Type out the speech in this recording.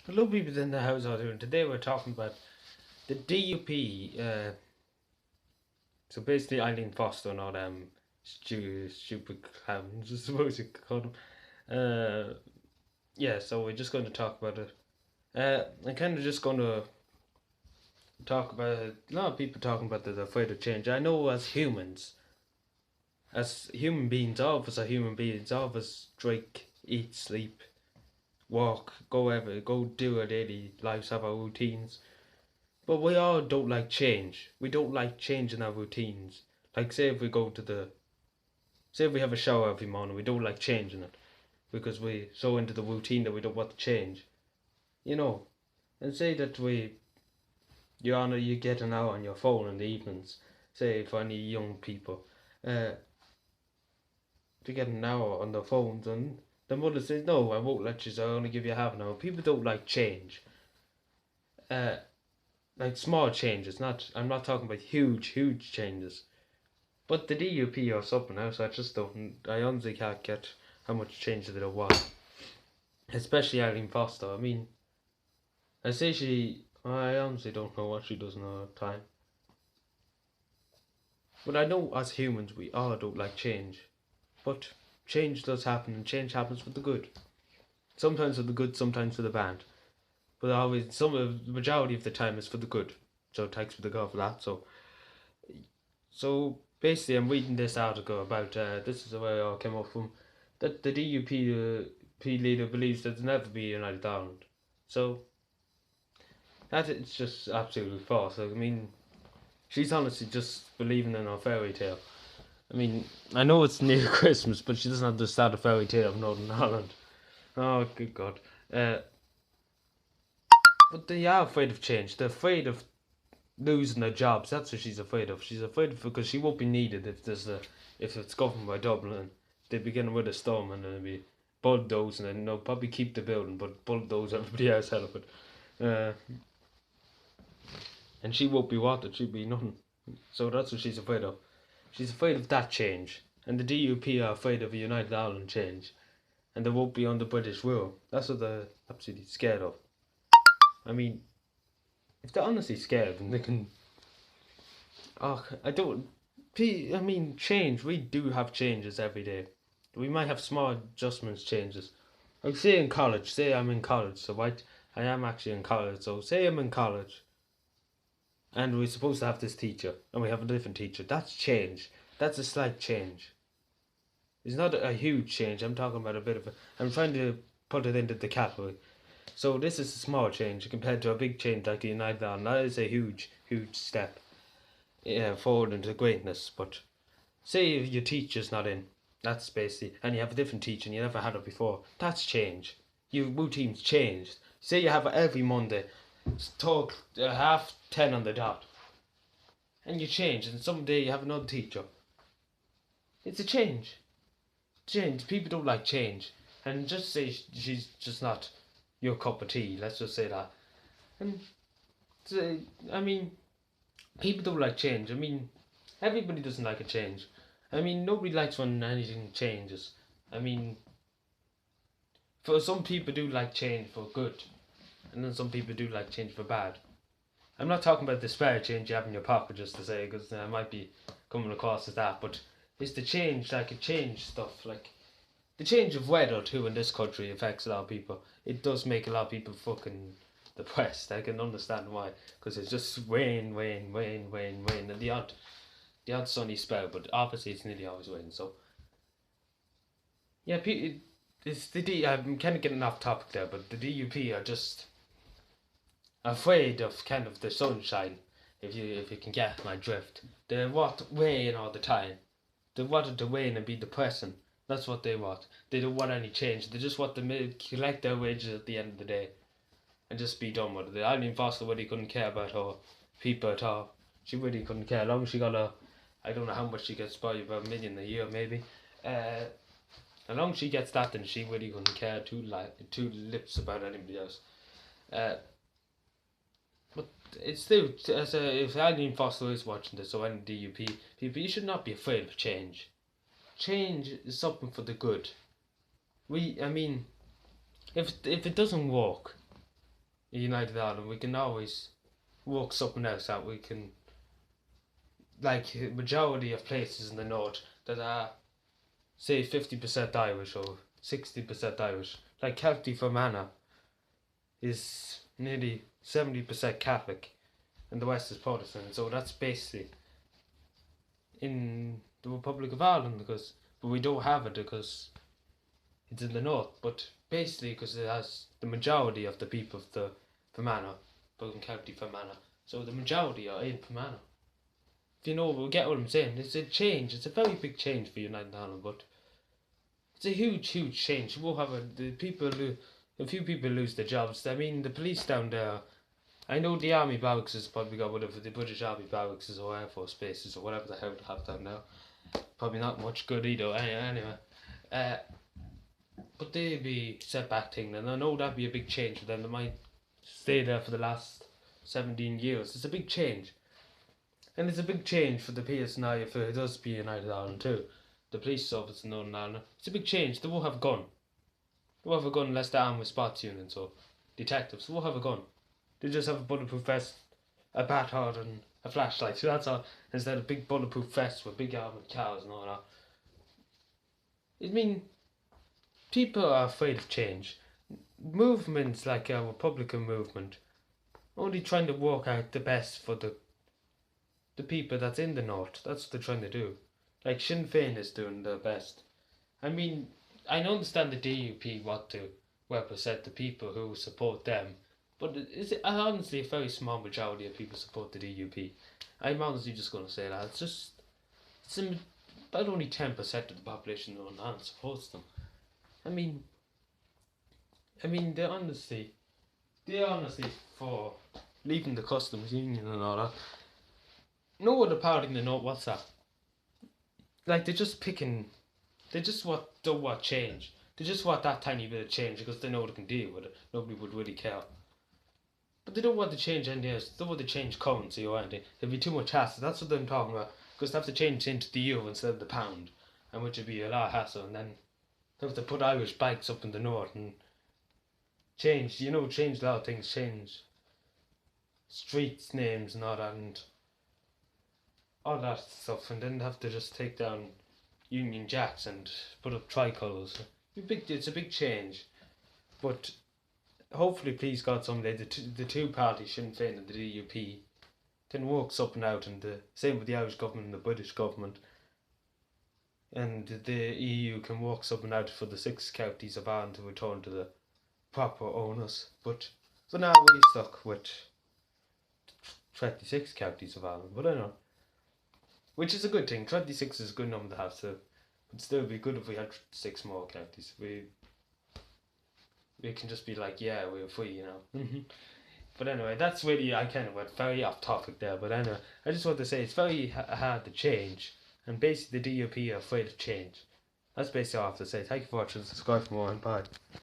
Hello, people in the house out here, and today we're talking about the DUP. So basically, Eileen Foster and all them stupid clowns, I suppose you could call them. Yeah, so we're just going to talk about it. I'm kind of just going to talk about a lot of people talking about the afraid of change. I know as human beings, all of us are human beings. All of us drink, eat, sleep, walk, go do our daily lives, have our routines. But we all don't like change. We don't like changing our routines. Like say if we have a shower every morning, we don't like changing it because we so into the routine that we don't want to change. You know, and say that you get an hour on your phone in the evenings. Say for any young people, uh, to get an hour on their phones, and the mother says no, I won't let you. So I only give you half an hour. People don't like change. Uh, like small changes. Not I'm not talking about huge changes. But the DUP or something else, I just don't. I honestly can't get how much change there was. Especially Eileen Foster. I mean, I say I honestly don't know what she does in her time. But I know as humans, we all don't like change. But change does happen, and change happens for the good. Sometimes for the good, sometimes for the bad. But always, the majority of the time, is for the good. So thanks for the God for that. So basically, I'm reading this article about this is where I all came up from that the DUP leader believes that there'll never be a United Ireland. So that it's just absolutely false. Like, I mean, she's honestly just believing in a fairy tale. I mean, I know it's near Christmas, but she doesn't understand the fairy tale of Northern Ireland. Oh, good God. Uh, but they are afraid of change. They're afraid of losing their jobs. That's what she's afraid of. She's afraid of because she won't be needed if it's governed by Dublin. They begin with a storm and then it'll be bulldozing and they'll probably keep the building but bulldoze everybody else out of it. Uh, and she won't be wanted. She'll be nothing. So that's what she's afraid of. She's afraid of that change. And the DUP are afraid of a United Ireland change. And they won't be under British rule. That's what they're absolutely scared of. I mean, if they're honestly scared, then they can. Oh, I don't. I mean, change. We do have changes every day. We might have small adjustments, changes. Like say in college. Say I'm in college. So I am actually in college. So say I'm in college, and we're supposed to have this teacher, and we have a different teacher. That's change. That's a slight change. It's not a huge change. I'm talking about a bit of a. I'm trying to put it into the category. So this is a small change compared to a big change like the United Ireland. That is a huge step, forward into greatness. But say if your teacher's not in, that's basically, and you have a different teacher and you never had it before, that's change. Your routine's changed. Say you have it every Monday, talk 10:30 on the dot, and you change, and someday you have another teacher. It's a change. Change. People don't like change. And just say she's just not your cup of tea, let's just say that. And I mean, people don't like change. I mean, everybody doesn't like a change. I mean, nobody likes when anything changes. I mean, for some people do like change for good, and then some people do like change for bad. I'm not talking about the spare change you have in your pocket, just to say, because I might be coming across as that, but it's the change, like a change stuff, like the change of weather too in this country affects a lot of people. It does make a lot of people fucking depressed. I can understand why, because it's just rain, and the odd sunny spell, but obviously it's nearly always rain. So yeah, it's the D. I'm kind of getting off topic there, but the DUP are just afraid of kind of the sunshine. If you can get my drift, they want rain all the time. They want it to rain and be depressing. That's what they want. They don't want any change. They just want to collect their wages at the end of the day and just be done with it. Eileen Foster really couldn't care about her people at all. She really couldn't care. As long as she got I don't know how much she gets, probably about a million a year maybe. As long as she gets that, then she really couldn't care two lips about anybody else. Uh, but it's still, if Eileen Foster is watching this or any DUP people, you should not be afraid of change. Change is something for the good. I mean, if it doesn't work, United Ireland, we can always work something else out. We can, like, majority of places in the north that are, say, 50% Irish or 60% Irish, like County Fermanagh is nearly 70% Catholic and the West is Protestant. So that's basically in the Republic of Ireland, but we don't have it because it's in the north. But basically, because it has the majority of the people of the Fermanagh, in County Fermanagh. So the majority are in Fermanagh. If you know, we'll get what I'm saying. It's a change. It's a very big change for United Ireland, but it's a huge, huge change. We'll have a few people lose their jobs. I mean, the police down there. I know the army barracks has probably got whatever the British Army barracks or Air Force bases or whatever the hell they have down there. Probably not much good either. Anyway, but they'd be set back thing, and I know that'd be a big change for them. They might stay there for the last 17 years. It's a big change. And it's a big change for the PSNI if it does be United Ireland too. The police service in Northern Ireland. It's a big change. They won't have a gun. They won't have a gun unless they're armed with spots units or detectives. They won't have a gun. They just have a bulletproof vest, a batard and a flashlight. So that's all. Instead of big bulletproof vests with big armoured cars and all that. I mean, people are afraid of change. Movements like our Republican movement only trying to work out the best for the people that's in the north. That's what they're trying to do. Like Sinn Féin is doing their best. I mean, I understand the DUP want to represent the people who support them, but it's honestly a very small majority of people support the DUP. I'm honestly just going to say that. It's about only 10% of the population of Ireland supports them. I mean, they're honestly for leaving the customs union and all that. No other party in the north what's that? Like, they just don't want change. They just want that tiny bit of change because they know they can deal with it. Nobody would really care. But they don't want to change anything else. They don't want to change currency or anything. There'd be too much hassle. That's what I'm talking about. Because they have to change into the euro instead of the pound. And which would be a lot of hassle. And then they have to put Irish bikes up in the north and change a lot of things. Change streets names and all that. And all that stuff, and then have to just take down Union Jacks and put up tricolours. It's a big change, but hopefully, please God, someday the two parties, Sinn Féin and the DUP, can work something out, and the same with the Irish government and the British government, and the EU can work something out for the 6 counties of Ireland to return to the proper owners. But for now, we're stuck with 26 counties of Ireland. But I know. Which is a good thing. 26 is a good number to have, so it'd still be good if we had 6 more counties. We can just be like, yeah, we're free, But anyway, that's really, I kind of went very off topic there, but anyway, I just want to say it's very hard to change, and basically the DUP are afraid of change. That's basically all I have to say. Thank you for watching, subscribe for more, and bye.